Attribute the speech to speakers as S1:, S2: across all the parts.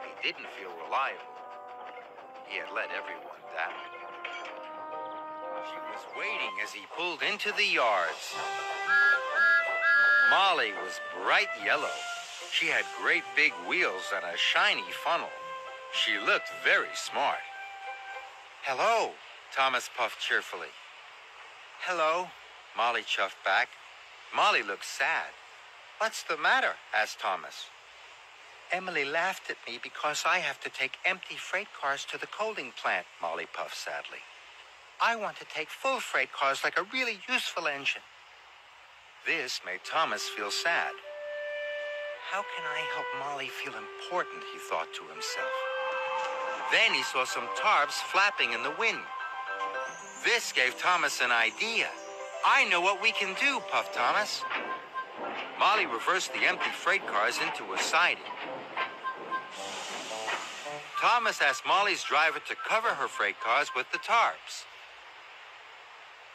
S1: He didn't feel reliable. He had let everyone down. She was waiting as he pulled into the yards. Molly was bright yellow. She had great big wheels and a shiny funnel. She looked very smart. "Hello," Thomas puffed cheerfully. "Hello," Molly chuffed back. Molly looked sad. "What's the matter?" asked Thomas. "Emily laughed at me because I have to take empty freight cars to the coaling plant," Molly puffed sadly. "I want to take full freight cars like a really useful engine." This made Thomas feel sad. How can I help Molly feel important, he thought to himself. Then he saw some tarps flapping in the wind. This gave Thomas an idea. "I know what we can do," puffed Thomas. Molly reversed the empty freight cars into a siding. Thomas asked Molly's driver to cover her freight cars with the tarps.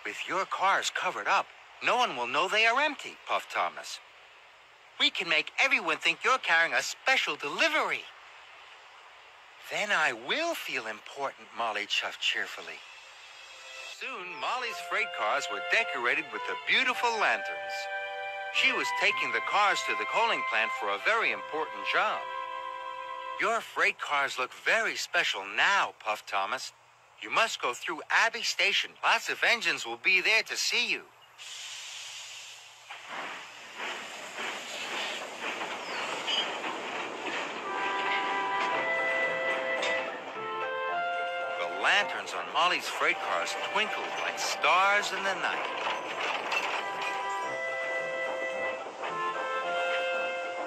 S1: "With your cars covered up, no one will know they are empty," puffed Thomas. "We can make everyone think you're carrying a special delivery." "Then I will feel important," Molly chuffed cheerfully. Soon, Molly's freight cars were decorated with the beautiful lanterns. She was taking the cars to the coaling plant for a very important job. "Your freight cars look very special now," puffed Thomas. "You must go through Abbey Station. Lots of engines will be there to see you." The lanterns on Molly's freight cars twinkled like stars in the night.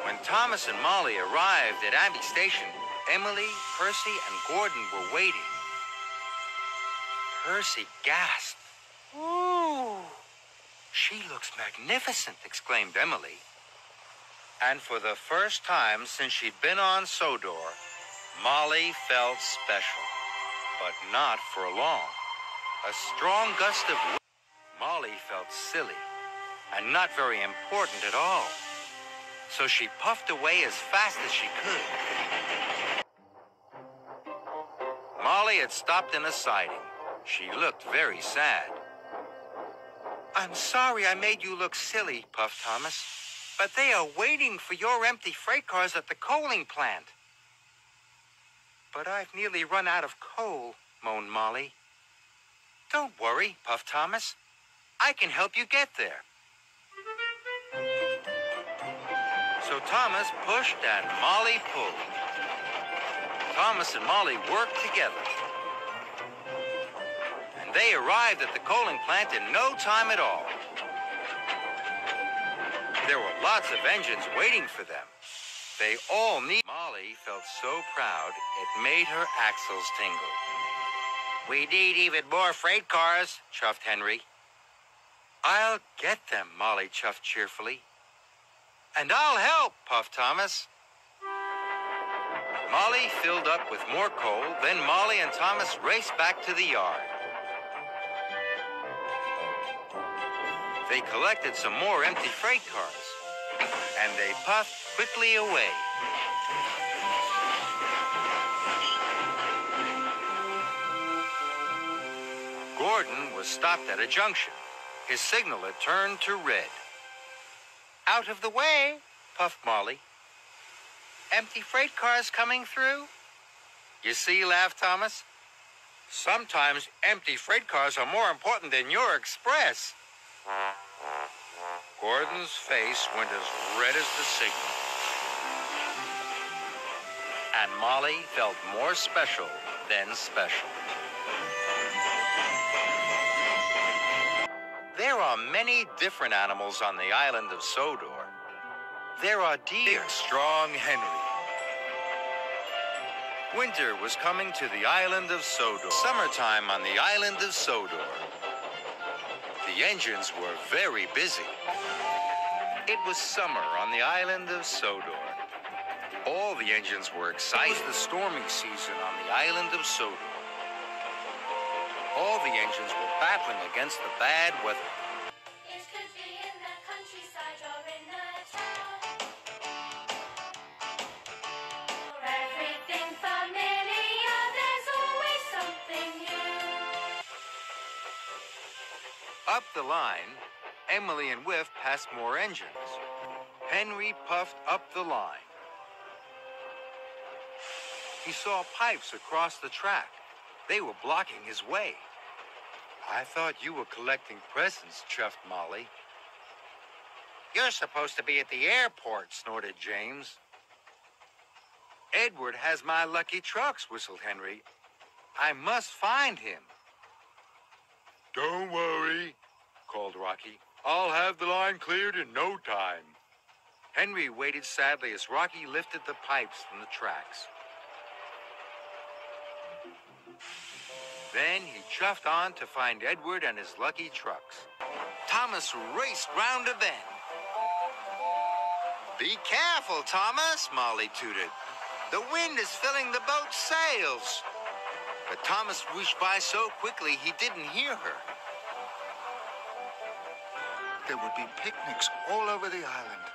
S1: When Thomas and Molly arrived at Abbey Station, Emily, Percy, and Gordon were waiting. Percy gasped. "Ooh, she looks magnificent," exclaimed Emily. And for the first time since she'd been on Sodor, Molly felt special, but not for long. A strong gust of wind. Molly felt silly and not very important at all. So she puffed away as fast as she could. Molly had stopped in a siding. She looked very sad. "I'm sorry I made you look silly," puffed Thomas. "But they are waiting for your empty freight cars at the coaling plant." "But I've nearly run out of coal," moaned Molly. "Don't worry," puffed Thomas. "I can help you get there." So Thomas pushed and Molly pulled. Thomas and Molly worked together. And they arrived at the coaling plant in no time at all. There were lots of engines waiting for them. They all needed. Molly felt so proud it made her axles tingle. "We need even more freight cars," chuffed Henry. "I'll get them," Molly chuffed cheerfully. "And I'll help," puffed Thomas. Molly filled up with more coal, then Molly and Thomas raced back to the yard. They collected some more empty freight cars, and they puffed quickly away. Gordon was stopped at a junction. His signal had turned to red. "Out of the way," puffed Molly. "Empty freight cars coming through?" "You see," laughed Thomas. "Sometimes empty freight cars are more important than your express." Gordon's face went as red as the signal. And Molly felt more special than special. There are many different animals on the island of Sodor. There are deer, strong Henry. Winter was coming to the island of Sodor. Summertime on the island of Sodor. The engines were very busy. It was summer on the island of Sodor. All the engines were excited. It was the stormy season on the island of Sodor. All the engines were battling against the bad weather.
S2: It could be in the countryside or in the town.
S1: the line, Emily and Whiff passed more engines. Henry puffed up the line. He saw pipes across the track. They were blocking his way. I thought you were collecting presents, chuffed Molly. You're supposed to be at the airport, snorted James. Edward has my lucky trucks, whistled Henry. I must find him. Don't worry, called Rocky. I'll have the line cleared in no time. Henry waited sadly as Rocky lifted the pipes from the tracks. Then he chuffed on to find Edward and his lucky trucks. Thomas raced round a bend. Be careful, Thomas, Molly tooted. The wind is filling the boat's sails. But Thomas whooshed by so quickly he didn't hear her.
S2: There would be picnics all over the island.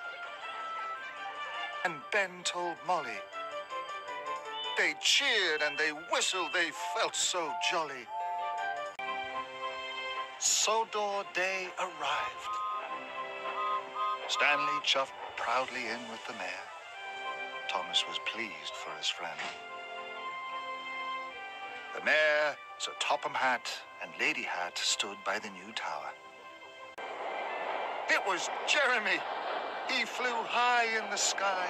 S2: And Ben told Molly. They cheered and they whistled, they felt so jolly. Sodor Day arrived. Stanley chuffed proudly in with the mare. Thomas was pleased for his friend. The mare, Sir Topham Hatt, and Lady Hatt stood by the new tower. It was Jeremy. He flew high in the sky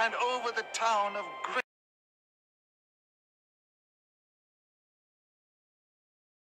S2: and over the town of Great